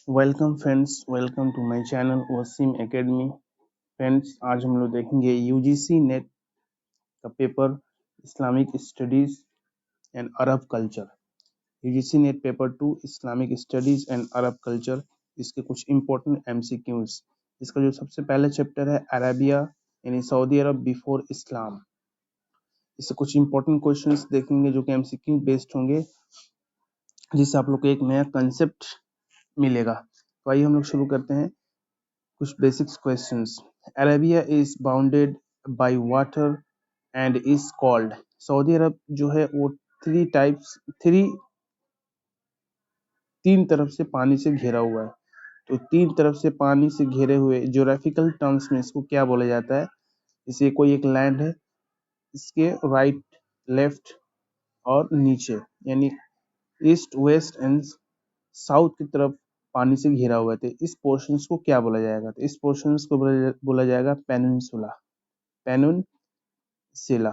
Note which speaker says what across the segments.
Speaker 1: Welcome friends, welcome to my channel Waseem academy. Friends, आज हम लोग देखेंगे यूजीसी नेट का paper Islamic studies and Arab culture. UGC NET paper 2 Islamic studies and Arab culture. इसके कुछ important MCQs. इसका जो सबसे पहला चैप्टर है अरेबिया यानी सऊदी अरब बिफोर इस्लाम। इससे कुछ इंपॉर्टेंट क्वेश्चंस देखेंगे जो कि एमसीक्यू बेस्ड होंगे, जिससे आप लोग को एक नया कंसेप्ट मिलेगा। तो आइए हम लोग शुरू करते हैं कुछ basics questions. Arabia is bounded by water and is called. Saudi Arab जो है वो तीन तरफ से पानी से घिरा हुआ है। तो तीन तरफ से पानी से घिरे हुए ज्योग्राफिकल टर्म्स में इसको क्या बोला जाता है? इसे कोई एक लैंड है, इसके राइट, लेफ्ट और नीचे यानी ईस्ट, वेस्ट एंड साउथ की तरफ पानी से घिरा हुआ है। इस पोर्शंस को क्या बोला जाएगा? तो इस पोर्शंस को बोला जाएगा पेनिनसुला। पेनिनसुला।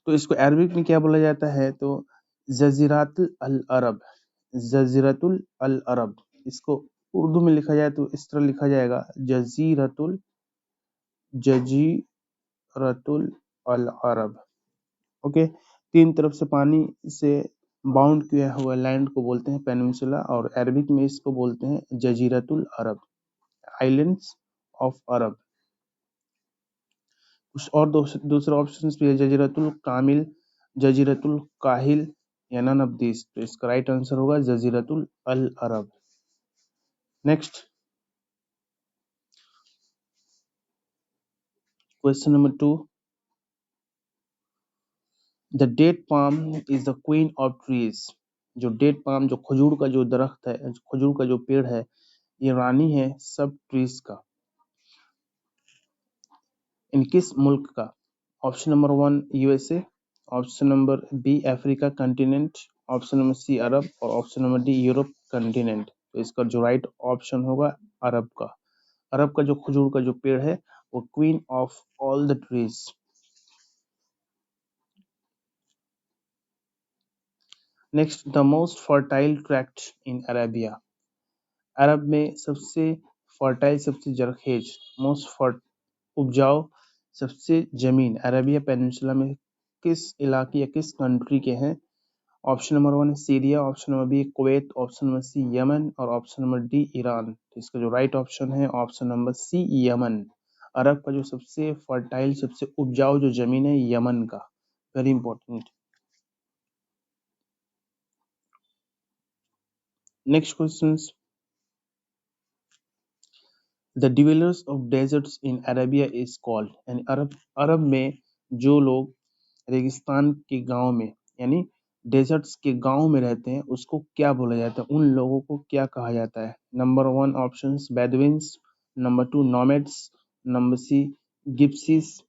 Speaker 1: तो इसको अरबिक में क्या बोला जाता है? तो जजीरातुल अल अरब। जजीरतुल अल अरब। इसको उर्दू में लिखा जाए तो इस तरह लिखा जाएगा जजीरतुल अल अरब। ओके, तीन तरफ से पानी से बाउंड किया हुआ लैंड को बोलते हैं पेनिनसुला, और अरबिक में इसको बोलते हैं जजीरतुल अरब, आइलैंड्स ऑफ अरब। कुछ और दूसरे ऑप्शंस भी है, जजीरतुल कामिल, जजीरतुल काहिल या नन ऑफ दिस। तो इसका राइट आंसर होगा Jaziratul Al Arab. Next question number 2। The date palm is the queen of trees. जो डेट पाम, जो खजूर का जो दरख्त है, खजूर का जो पेड़ है, ये रानी है सब ट्रीज का। इन किस मुल्क का? Option number 1 USA, option number B Africa continent, option number C Arab और option number D Europe continent. तो इसका जो राइट ऑप्शन होगा अरब का। अरब का जो खजूर का जो पेड़ है वो queen of all the trees. Next, the most fertile tract in Arabia. Arab में सबसे फर्टाइल, सबसे जरखेज, मोस्ट फर्ट उपजाऊ सबसे जमीन अरेबिया पेनिनसुला में किस इलाके या किस कंट्री के हैं? Option number 1 Syria, option number B Kuwait, option number C Yemen और ऑप्शन नंबर डी ईरान। तो इसका जो राइट ऑप्शन है option number C Yemen. Arab का जो सबसे फर्टाइल, सबसे उपजाऊ जो जमीन है यमन का। Very important. Next question. The dwellers of desserts in Arabia is called. यानी अरब में जो लोग रेगिस्तान के गांव में यानी डेजर्ट्स के गांव में रहते हैं उसको क्या बोला जाता है? उन लोगों को क्या कहा जाता है? Number 1 options Bedouins, number 2 nomads, number C gypsies,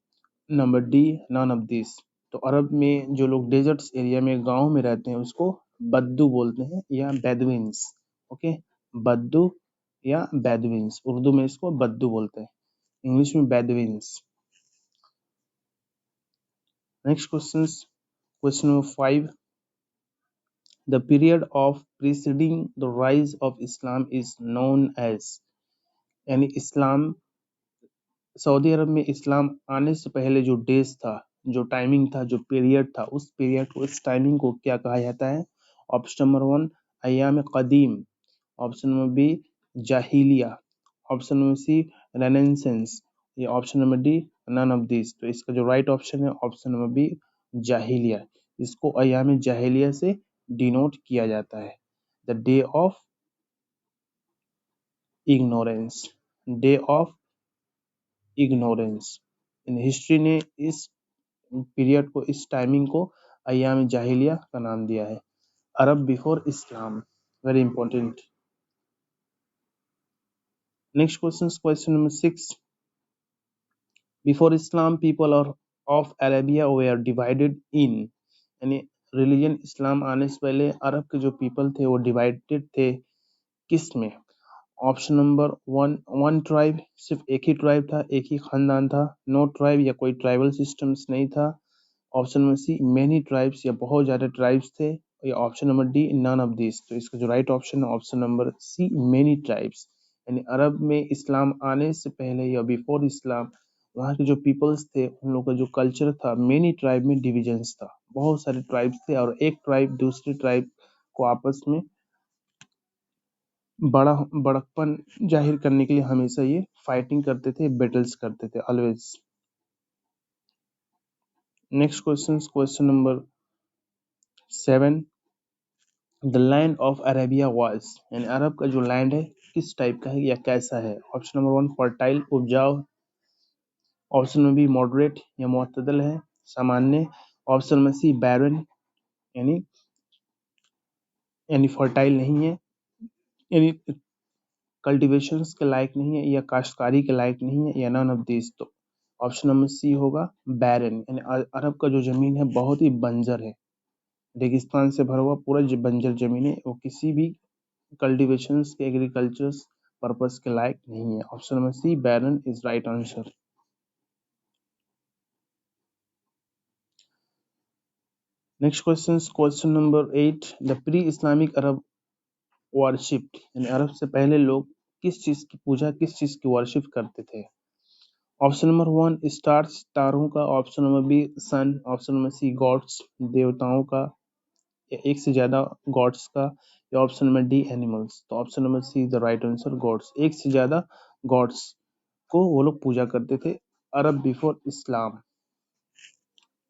Speaker 1: number D none of this. तो अरब में जो लोग डेजर्ट्स एरिया में गांव में रहते हैं उसको बद्दू बोलते हैं या बेदुइन्स। ओके, बद्दू या बेदुइन्स, उर्दू में इसको बद्दू बोलते हैं, इंग्लिश में Bedouins. Next question, question number 5। The period of preceding the rise of Islam is known as। यानी इस्लाम, सऊदी अरब में इस्लाम आने से पहले जो डेज था, जो टाइमिंग था, जो पीरियड था, उस पीरियड को, इस टाइमिंग को क्या कहा जाता है? ऑप्शन नंबर 1 अय्याम कदीम, ऑप्शन नंबर बी जाहिलिया, ऑप्शन नंबर सी रेनेसेंस या option number D none of this. तो इसका जो राइट ऑप्शन है ऑप्शन नंबर बी जाहिलिया। इसको अय्याम जाहिलिया से डिनोट किया जाता है, the day of ignorance, day of ignorance. इन हिस्ट्री ने इस पीरियड को, इस टाइमिंग को अय्याम जाहिलिया का नाम दिया है। Arab before Islam, very important. Next question, question number 6। Before Islam people of Arabia were divided in. यानी रिलीजन इस्लाम आने से पहले अरब के जो पीपल थे वो डिवाइडेड थे किस में? ऑप्शन नंबर 1 वन ट्राइब, सिर्फ एक ही ट्राइब था, एक ही खानदान था, नो ट्राइब या कोई ट्राइबल सिस्टम्स नहीं था। Option number C many tribes या बहुत ज्यादा ट्राइब्स थे, या option number D none of this. तो इसका जो राइट ऑप्शन है option number C many tribes. यानी अरब में इस्लाम आने से पहले या बिफोर इस्लाम वहाँ के जो पीपल्स थे उन लोगों का जो कल्चर था मेनी ट्राइब में डिविजन्स था, बहुत सारे ट्राइब्स थे और एक ट्राइब दूसरी ट्राइब को आपस में बड़कपन जाहिर करने के लिए हमेशा ये फाइटिंग करते थे, बैटल्स करते थे always. Next question number 7, the land of Arabia was, यानी अरब का जो लैंड है किस टाइप का है या कैसा है। ऑप्शन नंबर 1 फर्टाइल उपजाऊ, ऑप्शन नंबर बी मॉडरेट या मुतदल है सामान्य, ऑप्शन नंबर सी बैरन यानी फर्टाइल नहीं है, यानी कल्टीवेशंस के लायक नहीं है या काश्तकारी के लायक नहीं है, या नन ऑफ दिस। तो ऑप्शन नंबर सी होगा बैरन, यानी अरब का जो जमीन है बहुत ही बंजर है, रेगिस्तान से भरा हुआ पूरा बंजर जमीन है, वो किसी भी कल्टीवेशंस के एग्रीकल्चर पर्पस के लायक नहीं है। Option number C barren is right answer. Next question number 8, the pre Islamic Arab worship, यानी अरब से पहले लोग किस चीज की पूजा, किस चीज की वर्शिप करते थे। ऑप्शन नंबर 1 स्टार्स तारों का, option number B sun, option number C gods देवताओं का या एक से ज्यादा गॉड्स का, या ऑप्शन नंबर डी एनिमल्स। तो option number C the right answer gods, एक से ज्यादा गॉड्स को वो लोग पूजा करते थे अरब बिफोर इस्लाम,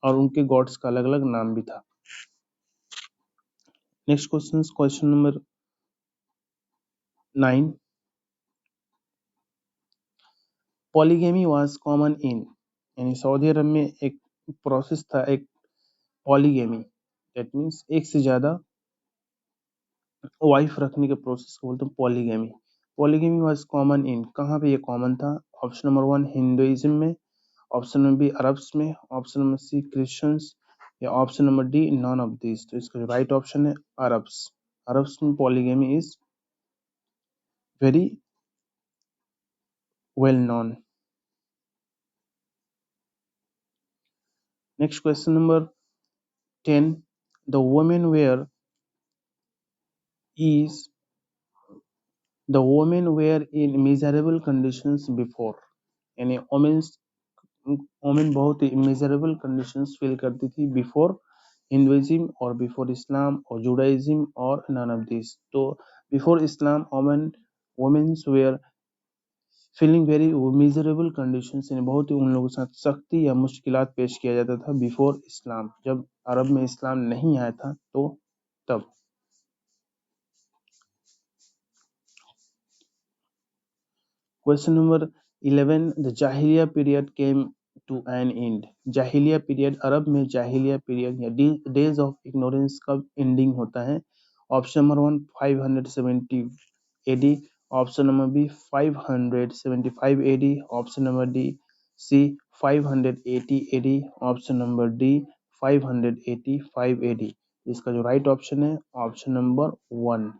Speaker 1: और उनके गॉड्स का अलग अलग नाम भी था। Next question number 9, polygamy was common इन, यानी सऊदी अरब में एक प्रोसेस था, एक पॉलीगेमी, दैट मीन्स एक से ज्यादा वाइफ रखने के प्रोसेस को बोलते हैं polygamy. Polygamy was common in, कहाँ पे ये कॉमन था। ऑप्शन नंबर 1 हिंदुइज्म में, ऑप्शन नंबर बी अरब्स में, ऑप्शन नंबर सी क्रिश्चियंस, या option number D none of this. तो इसका जो राइट ऑप्शन है अरब्स, अरब्स में polygamy is very well known. Next question number 10, the women were is the women were in miserable conditions before, यानी women बहुत ही miserable conditions feel करती थी बिफोर हिंदुइज्म और बिफोर इस्लाम और Judaism और नन ऑफ दिस। तो before Islam womens were feeling very miserable conditions, यानी बहुत ही उन लोगों के साथ सख्ती या मुश्किलात पेश किया जाता था बिफोर इस्लाम, जब अरब में इस्लाम नहीं आया था तो तब। Question number 11, the Jahiliya period came to an end. Jahiliya period, अरब में Jahiliya period या days of ignorance कब ending होता है। Option number 1 570 AD, option number B 575 AD, option number D C 580 AD, option number D 585 AD। इसका जो right option है option number 1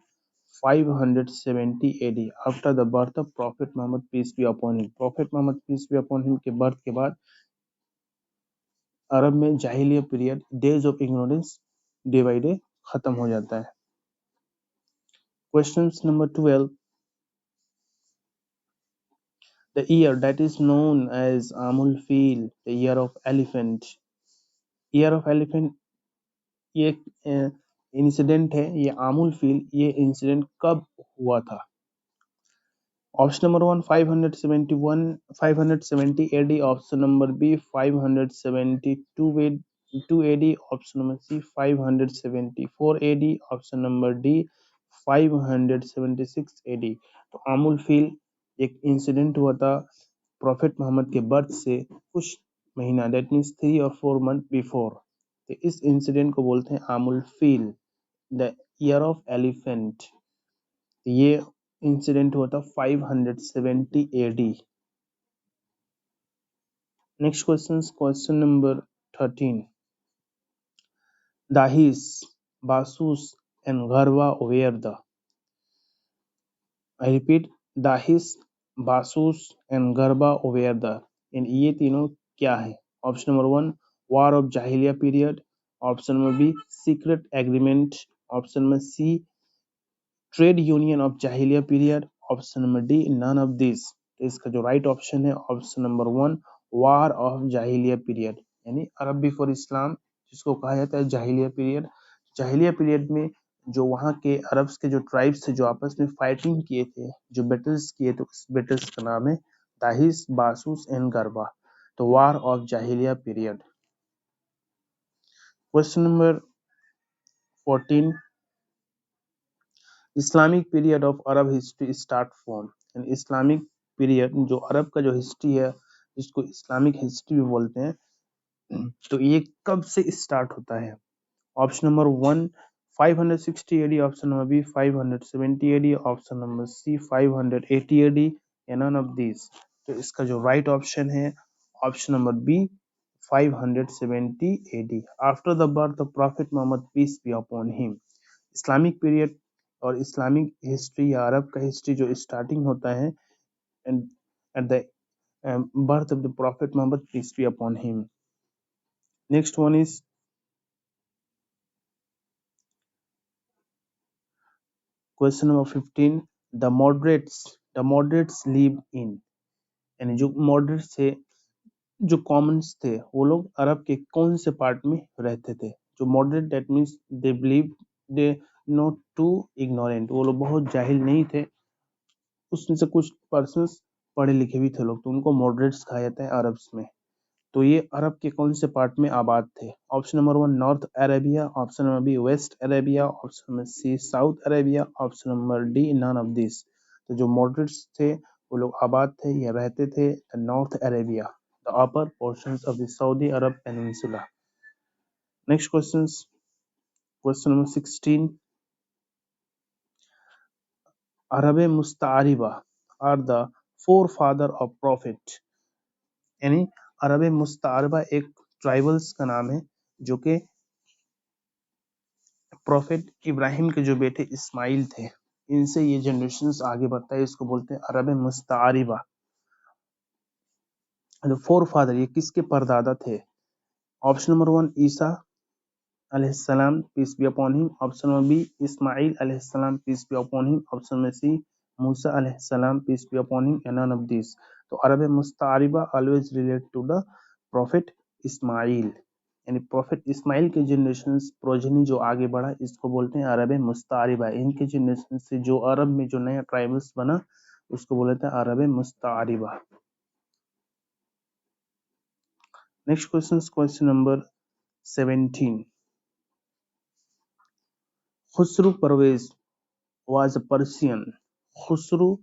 Speaker 1: 570 AD, after the birth of Prophet Muhammad peace be upon him। Prophet Muhammad peace be upon him के birth के बाद अरब में जाहिलिया period days of ignorance day by day खत्म हो जाता है। Question number 12, the year that is known as Amul Fil, the year of elephant। year of elephant ये इंसिडेंट है, ये आमुल फील, ये इंसिडेंट कब हुआ था। Option number 1 570 AD, option number B 572 AD, option number C 574 AD, option number D 576 AD। तो आमुल फील एक इंसिडेंट हुआ था प्रॉफिट मोहम्मद के बर्थ से कुछ महीना, दैट मीन्स 3 और 4 मंथ बिफोर। तो इस इंसिडेंट को बोलते हैं आमुल फील, द ईयर ऑफ एलिफेंट। ये इंसिडेंट हुआ था 570 AD। नेक्स्ट क्वेश्चन नंबर 13, दाहिस बासूस एंड गरवा वेयर द, आई रिपीट, दाहिस बासूस एंड गरबा वेयर द, इन ये तीनों क्या है। ऑप्शन नंबर 1 वार ऑफ जाहिलिया period, option number B secret agreement, option number C trade union of जाहिलिया period, option number D none of this. तो इसका जो राइट ऑप्शन है option number one war of जाहिलिया पीरियड, यानी Arab before इस्लाम जिसको कहा जाता है जाहिलिया पीरियड। जाहिलिया पीरियड में जो वहाँ के अरब्स के जो ट्राइब्स थे जो आपस में फाइटिंग किए थे, जो बैटल्स किए थे, उस बैटल्स का नाम है दाहिस, बासूस एंड गरबा। तो वार ऑफ जाहिलिया period. Question number 14, Islamic period of Arab history start from. इस्लामिक पीरियड जो अरब का जो हिस्ट्री है जिसको इस्लामिक हिस्ट्री भी बोलते हैं, तो ये कब से स्टार्ट होता है? Option number one 560 AD, option number B 570 AD, option number C 580 AD, या नन ऑफ दिस। तो इसका जो राइट ऑप्शन है option number B 570 AD, after the birth of prophet Mohammed peace be upon him. Islamic period और Islamic history या Arab का history जो starting होता है at the birth of the Prophet Muhammad peace be upon him. Next one is question number 15. The moderates live in, यानी जो moderates थे, जो कॉमन्स थे, वो लोग अरब के कौन से पार्ट में रहते थे? जो moderate that means they believe they not too ignorant, वो लोग बहुत जाहिल नहीं थे, उसमें से कुछ पर्सन्स पढ़े लिखे भी थे लोग, तो उनको मॉडरेट्स कहा जाता है अरब्स में। तो ये अरब के कौन से पार्ट में आबाद थे? Option number one north Arabia, option number B west Arabia, option number C south Arabia, option number D none of this. तो जो मॉडरेट्स थे वो लोग आबाद थे या रहते थे north Arabia, the upper portions of the Saudi Arab peninsula. Next question number 16, Arab मुस्तारिबा are the four father of prophet, यानी अरब मुस्तारबा एक ट्राइबल्स का नाम है जो कि प्रॉफिट इब्राहिम के जो बेटे इस्माइल थे, इनसे ये जनरेशंस आगे बढ़ता है, इसको बोलते हैं अरब मुस्तारिबा। जो फोर फादर, ये किसके परदादा थे? ऑप्शन नंबर वन ईसा अलैहिस्सलाम peace be upon him, option number B इस्माइल अलैहिस्सलाम peace be upon him, option number C मूसा अलैहिस्सलाम पीस बी अपॉन हिम, या नन ऑफ दिस। तो अरब मुस्तारिबा always relate to the prophet इस्माइल, यानी प्रॉफिट इस्माइल के जनरेशन प्रोजनी जो आगे बढ़ा इसको बोलते हैं अरब मुस्तारिबा। इनके जनरेशन से जो अरब में जो नया ट्राइबल्स बना उसको बोलते हैं अरब मुस्तारिबा। नेक्स्ट क्वेश्चन नंबर 17, खुसरू परवेज was a Persian. खुसरू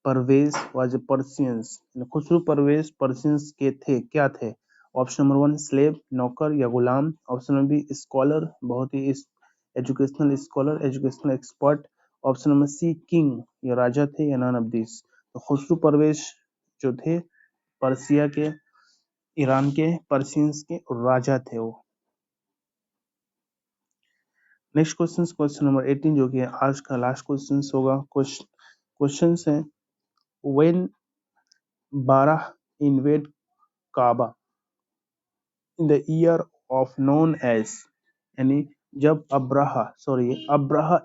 Speaker 1: परवेज was a Persians. खुसरू परवेज पर्सियंस के थे, क्या थे? ऑप्शन नंबर वन स्लेव नौकर या गुलाम, ऑप्शन नंबर बी स्कॉलर बहुत ही educational scholar educational expert, option number C king या राजा थे, या नन ऑफ दिस। तो खुसरू परवेज जो थे पर्सिया के, ईरान के पर्सियंस के राजा थे वो। नेक्स्ट क्वेश्चन नंबर 18 जो कि आज का लास्ट क्वेश्चन होगा। क्वेश्चन है व्हेन बारह invade Kaaba in the year of known age, यानी जब अब्राहा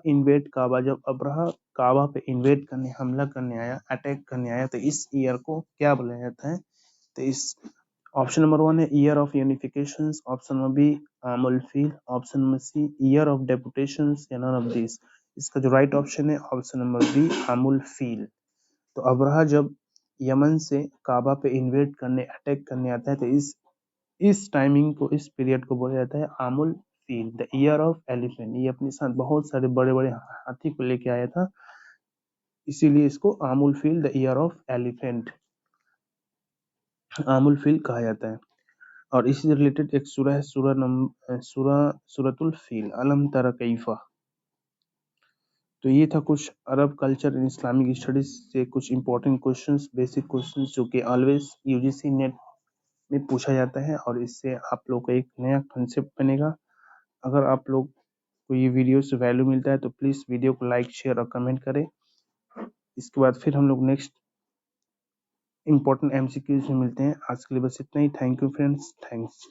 Speaker 1: इन्वेड काबा, जब अब्राहा काबा पे इन्वेड करने हमला करने आया, अटैक करने आया, तो इस ईयर को क्या बोला जाता है? तो इस ऑप्शन नंबर वन है year of unification, option number B आमुल फील, option number C year of deputations, या नन ऑफ दिस। इसका जो राइट ऑप्शन है ऑप्शन नंबर बी आमुल फील। तो अब्राहा जब यमन से काबा पे इन्वेड करने अटैक करने आता है तो इस टाइमिंग को, इस पीरियड को बोला जाता है आमुल फील, द ईयर ऑफ एलिफेंट। ये अपने साथ बहुत सारे बड़े बड़े हाथी को लेके आया था, इसीलिए इसको आमुल फील द ईयर ऑफ एलिफेंट आमुल फील कहा जाता है। और इसी से रिलेटेड एक सूरह है, सूरतुल फील, अलम तरा कैफा। तो ये था कुछ अरब कल्चर इन इस्लामिक स्टडीज से कुछ इंपॉर्टेंट क्वेश्चंस, बेसिक क्वेश्चंस जो कि ऑलवेज यूजीसी नेट में पूछा जाता है, और इससे आप लोग का एक नया कंसेप्ट बनेगा। अगर आप लोग को ये वीडियो से वैल्यू मिलता है तो प्लीज़ वीडियो को लाइक शेयर और कमेंट करें। इसके बाद फिर हम लोग नेक्स्ट इंपॉर्टेंट एमसीक्यूज में मिलते हैं। आज के लिए बस इतना ही। Thank you friends, thanks.